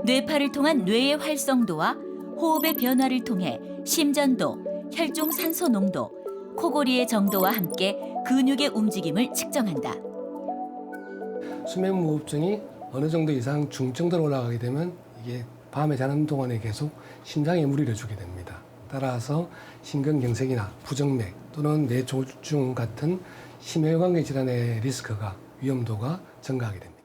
뇌파를 통한 뇌의 활성도와 호흡의 변화를 통해 심전도, 혈중 산소 농도, 코골이의 정도와 함께 근육의 움직임을 측정한다. 수면무호흡증이 어느 정도 이상 중증도로 올라가게 되면 이게 밤에 자는 동안에 계속 심장에 무리를 주게 됩니다. 따라서 심근경색이나 부정맥 또는 뇌졸중 같은 심혈관계 질환의 리스크가 위험도가 증가하게 됩니다.